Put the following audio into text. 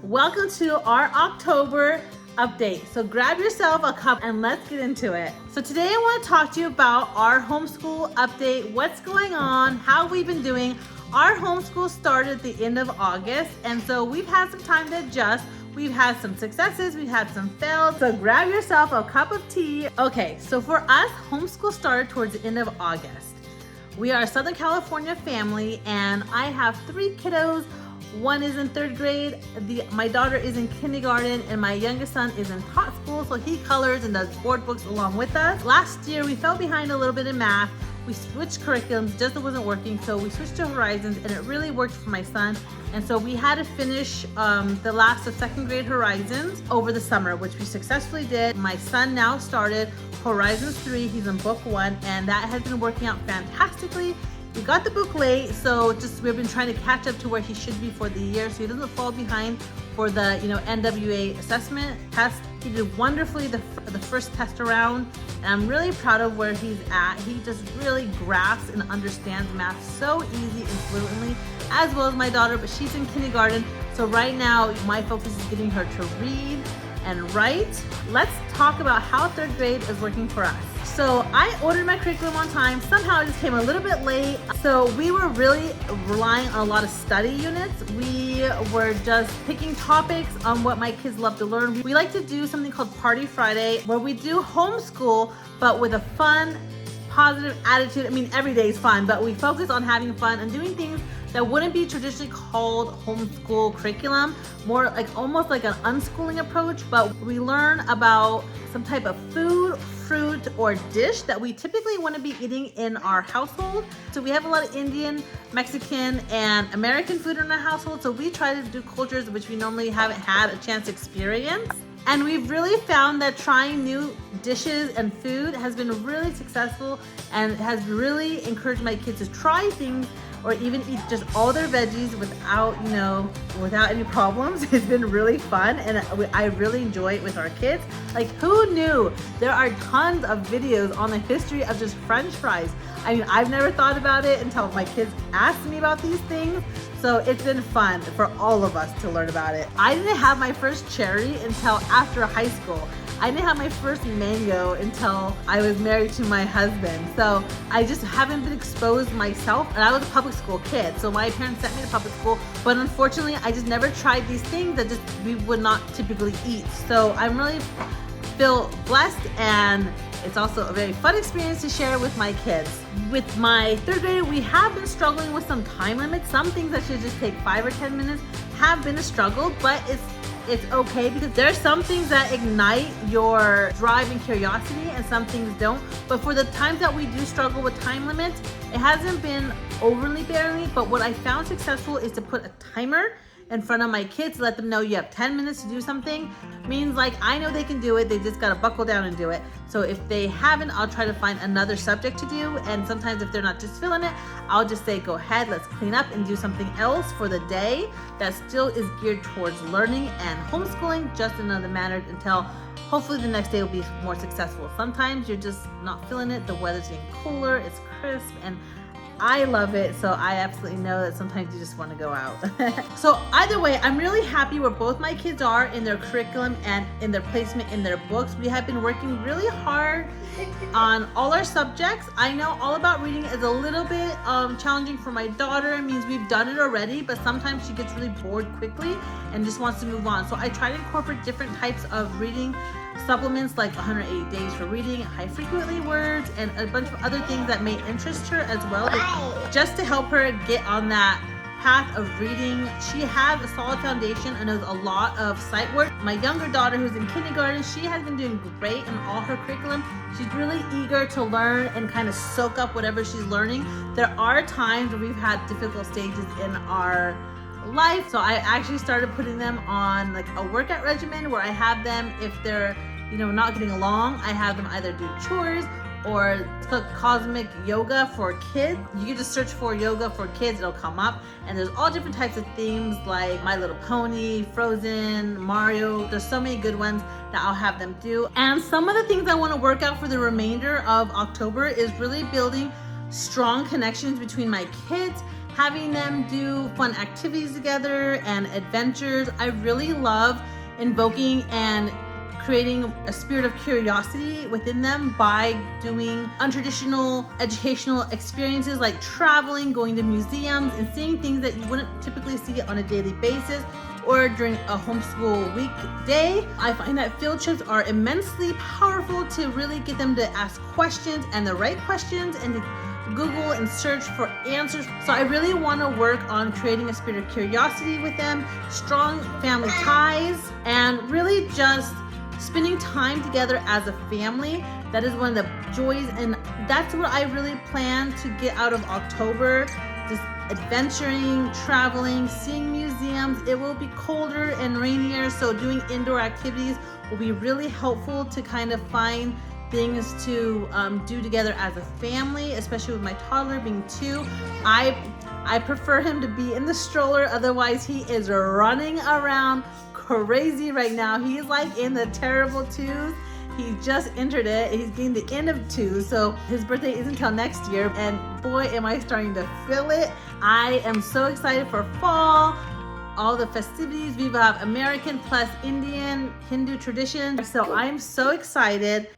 Welcome to our October update. So grab yourself a cup and let's get into it. So today I want to talk to you about our homeschool update, what's going on, how we've been doing. Our homeschool started at the end of August, and so we've had some time to adjust. We've had some successes, we've had some fails, so grab yourself a cup of tea. Okay, so for us, homeschool started towards the end of August. We are a Southern California family, and I have 3 kiddos. One is in 3rd grade, my daughter is in kindergarten, and my youngest son is in tot school, so he colors and does board books along with us. Last year, we fell behind a little bit in math. We switched curriculums, just wasn't working, so we switched to Horizons, and it really worked for my son. And so we had to finish the last of 2nd grade Horizons over the summer, which we successfully did. My son now started Horizons 3, he's in book 1, and that has been working out fantastically. We got the book late, so we've been trying to catch up to where he should be for the year, so he doesn't fall behind for the NWA assessment test. He did wonderfully the first test around, and I'm really proud of where he's at. He just really grasps and understands math so easy and fluently, as well as my daughter, but she's in kindergarten, so right now my focus is getting her to read and write. Let's talk about how 3rd grade is working for us. So I ordered my curriculum on time. Somehow it just came a little bit late. So we were really relying on a lot of study units. We were just picking topics on what my kids love to learn. We like to do something called Party Friday, where we do homeschool, but with a fun, positive attitude. I mean, every day is fun, but we focus on having fun and doing things that wouldn't be traditionally called homeschool curriculum, more like almost like an unschooling approach, but we learn about some type of food, fruit, or dish that we typically want to be eating in our household. So we have a lot of Indian, Mexican, and American food in our household, so we try to do cultures which we normally haven't had a chance to experience. And we've really found that trying new dishes and food has been really successful and has really encouraged my kids to try things or even eat just all their veggies without any problems. It's been really fun, and I really enjoy it with our kids. Like, who knew? There are tons of videos on the history of just French fries. I mean, I've never thought about it until my kids asked me about these things. So it's been fun for all of us to learn about it. I didn't have my first cherry until after high school. I didn't have my first mango until I was married to my husband. So I just haven't been exposed myself. And I was a public school kid, so my parents sent me to public school. But unfortunately, I just never tried these things that we would not typically eat. So I'm really feel blessed, and it's also a very fun experience to share with my kids. With my 3rd grader, we have been struggling with some time limits. Some things that should just take 5 or 10 minutes have been a struggle, but it's okay, because there are some things that ignite your drive and curiosity and some things don't. But for the times that we do struggle with time limits, it hasn't been overly bearing, but what I found successful is to put a timer in front of my kids to let them know you have 10 minutes to do something. Means like, I know they can do it, they just gotta buckle down and do it. So if they haven't, I'll try to find another subject to do, and sometimes if they're not just feeling it, I'll just say, go ahead, let's clean up and do something else for the day that still is geared towards learning and homeschooling, just in another manner, until hopefully the next day will be more successful. Sometimes you're just not feeling it, the weather's getting cooler, it's crisp, and I love it, so I absolutely know that sometimes you just want to go out. So either way, I'm really happy where both my kids are in their curriculum and in their placement in their books. We have been working really hard on all our subjects. I know all about reading is a little bit challenging for my daughter. It means we've done it already, but sometimes she gets really bored quickly and just wants to move on. So I try to incorporate different types of reading supplements, like 180 days for reading, high frequently words, and a bunch of other things that may interest her as well, just to help her get on that path of reading. She has a solid foundation and knows a lot of sight words. My younger daughter, who's in kindergarten, she has been doing great in all her curriculum. She's really eager to learn and kind of soak up whatever she's learning. There are times where we've had difficult stages in our life, so I actually started putting them on like a workout regimen where I have them, if they're not getting along, I have them either do chores or cosmic yoga for kids. You can just search for yoga for kids, it'll come up, and there's all different types of themes like My Little Pony, Frozen, Mario. There's so many good ones that I'll have them do. And some of the things I want to work out for the remainder of October is really building strong connections between my kids, having them do fun activities together and adventures. I really love invoking and creating a spirit of curiosity within them by doing untraditional educational experiences like traveling, going to museums, and seeing things that you wouldn't typically see on a daily basis or during a homeschool weekday. I find that field trips are immensely powerful to really get them to ask questions, and the right questions, and to Google and search for answers. So I really want to work on creating a spirit of curiosity with them, strong family ties, and really just spending time together as a family. That is one of the joys, and that's what I really plan to get out of October. Just adventuring, traveling, seeing museums. It will be colder and rainier, so doing indoor activities will be really helpful to kind of find things to do together as a family, especially with my toddler being 2. I prefer him to be in the stroller, otherwise he is running around crazy right now. He's like in the terrible 2s. He just entered it. He's getting the end of 2, so his birthday isn't until next year, and boy am I starting to feel it. I am so excited for fall, all the festivities. We have American plus Indian, Hindu tradition, so I'm so excited.